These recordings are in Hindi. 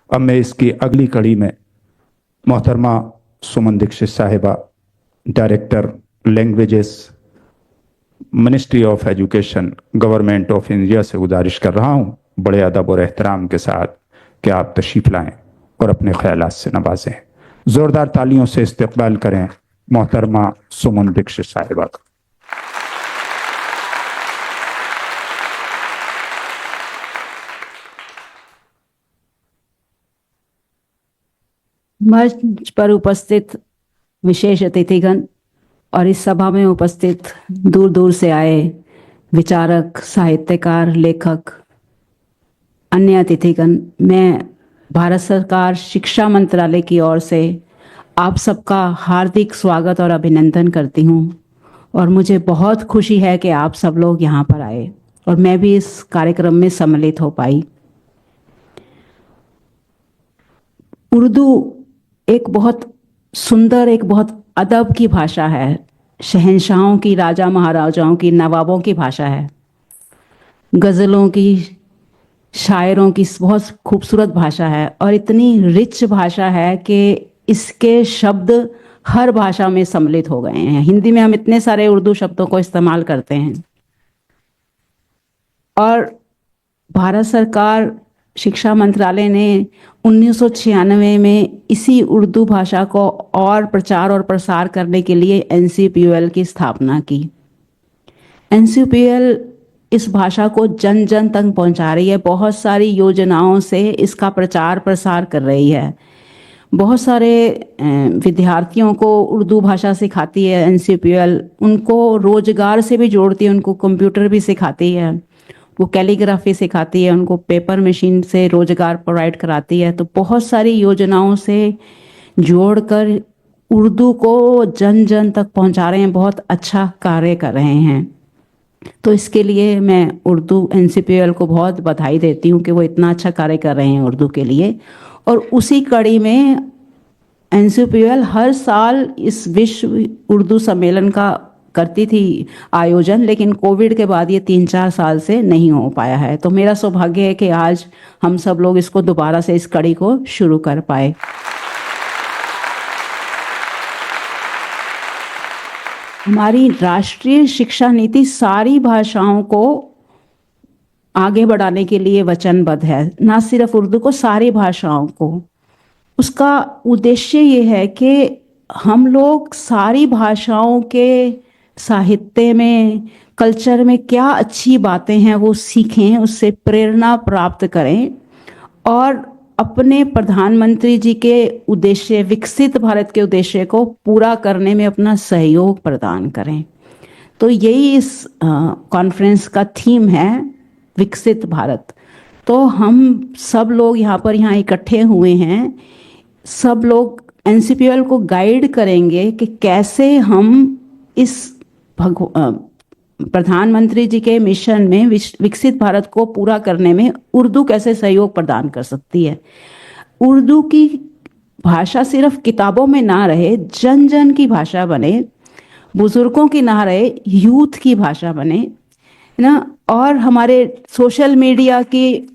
अब मैं इसकी अगली कड़ी में मोहतरमा सुमन दीक्षित साहिबा, director languages, ministry of education, government of India से गुजारिश कर रहा हूं बड़े अदब और एहतराम के साथ कि आप तशरीफ लाएं और अपने ख्यालात से नवाजें। जोरदार तालियों से इस्तकबाल करें मोहतरमा सुमन दीक्षित साहिबा का। मंच पर उपस्थित विशेष अतिथिगण और इस सभा में उपस्थित दूर दूर से आए विचारक, साहित्यकार, लेखक, अन्य अतिथिगण, मैं भारत सरकार शिक्षा मंत्रालय की ओर से आप सबका हार्दिक स्वागत और अभिनंदन करती हूँ और मुझे बहुत खुशी है कि आप सब लोग यहाँ पर आए और मैं भी इस कार्यक्रम में सम्मिलित हो पाई। उर्दू एक बहुत सुंदर, एक बहुत अदब की भाषा है, शहंशाहों की, राजा महाराजाओं की, नवाबों की भाषा है, गज़लों की, शायरों की बहुत खूबसूरत भाषा है और इतनी रिच भाषा है कि इसके शब्द हर भाषा में सम्मिलित हो गए हैं। हिंदी में हम इतने सारे उर्दू शब्दों को इस्तेमाल करते हैं और भारत सरकार शिक्षा मंत्रालय ने 1996 में इसी उर्दू भाषा को और प्रचार और प्रसार करने के लिए NCPUL की स्थापना की। NCPUL इस भाषा को जन जन तक पहुंचा रही है, बहुत सारी योजनाओं से इसका प्रचार प्रसार कर रही है, बहुत सारे विद्यार्थियों को उर्दू भाषा सिखाती है NCPUL, उनको रोजगार से भी जोड़ती है, उनको कंप्यूटर भी सिखाती है, वो कैलीग्राफी सिखाती है, उनको पेपर मशीन से रोजगार प्रोवाइड कराती है। तो बहुत सारी योजनाओं से जोड़कर उर्दू को जन जन तक पहुंचा रहे हैं, बहुत अच्छा कार्य कर रहे हैं। तो इसके लिए मैं उर्दू NCPUL को बहुत बधाई देती हूँ कि वो इतना अच्छा कार्य कर रहे हैं उर्दू के लिए। और उसी कड़ी में NCPUL हर साल इस विश्व उर्दू सम्मेलन का करती थी आयोजन, लेकिन कोविड के बाद ये 3-4 साल से नहीं हो पाया है। तो मेरा सौभाग्य है कि आज हम सब लोग इसको दोबारा से, इस कड़ी को शुरू कर पाए। हमारी राष्ट्रीय शिक्षा नीति सारी भाषाओं को आगे बढ़ाने के लिए वचनबद्ध है, ना सिर्फ उर्दू को, सारी भाषाओं को। उसका उद्देश्य ये है कि हम लोग सारी भाषाओं के साहित्य में, कल्चर में क्या अच्छी बातें हैं वो सीखें, उससे प्रेरणा प्राप्त करें और अपने प्रधानमंत्री जी के उद्देश्य, विकसित भारत के उद्देश्य को पूरा करने में अपना सहयोग प्रदान करें। तो यही इस कॉन्फ्रेंस का थीम है, विकसित भारत। तो हम सब लोग यहाँ इकट्ठे हुए हैं, सब लोग NCPUL को गाइड करेंगे कि कैसे हम इस प्रधानमंत्री जी के मिशन में, विकसित भारत को पूरा करने में उर्दू कैसे सहयोग प्रदान कर सकती है। उर्दू की भाषा सिर्फ किताबों में ना रहे, जन जन की भाषा बने, बुजुर्गों की ना रहे, यूथ की भाषा बने, है ना। और हमारे सोशल मीडिया की,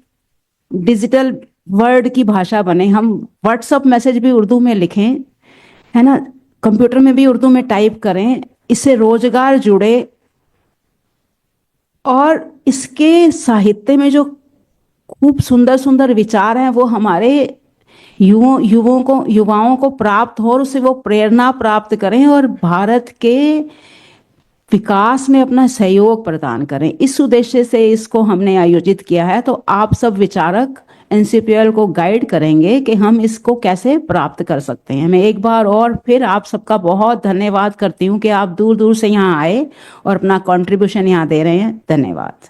डिजिटल वर्ड की भाषा बने। हम व्हाट्सएप मैसेज भी उर्दू में लिखें, है ना, कंप्यूटर में भी उर्दू में टाइप करें, इससे रोजगार जुड़े और इसके साहित्य में जो खूब सुंदर सुंदर विचार हैं वो हमारे युवाओं को प्राप्त हो और उससे वो प्रेरणा प्राप्त करें और भारत के विकास में अपना सहयोग प्रदान करें। इस उद्देश्य से इसको हमने आयोजित किया है। तो आप सब विचारक NCPUL को गाइड करेंगे कि हम इसको कैसे प्राप्त कर सकते हैं। मैं एक बार और फिर आप सबका बहुत धन्यवाद करती हूँ कि आप दूर दूर से यहाँ आए और अपना कंट्रीब्यूशन यहाँ दे रहे हैं। धन्यवाद।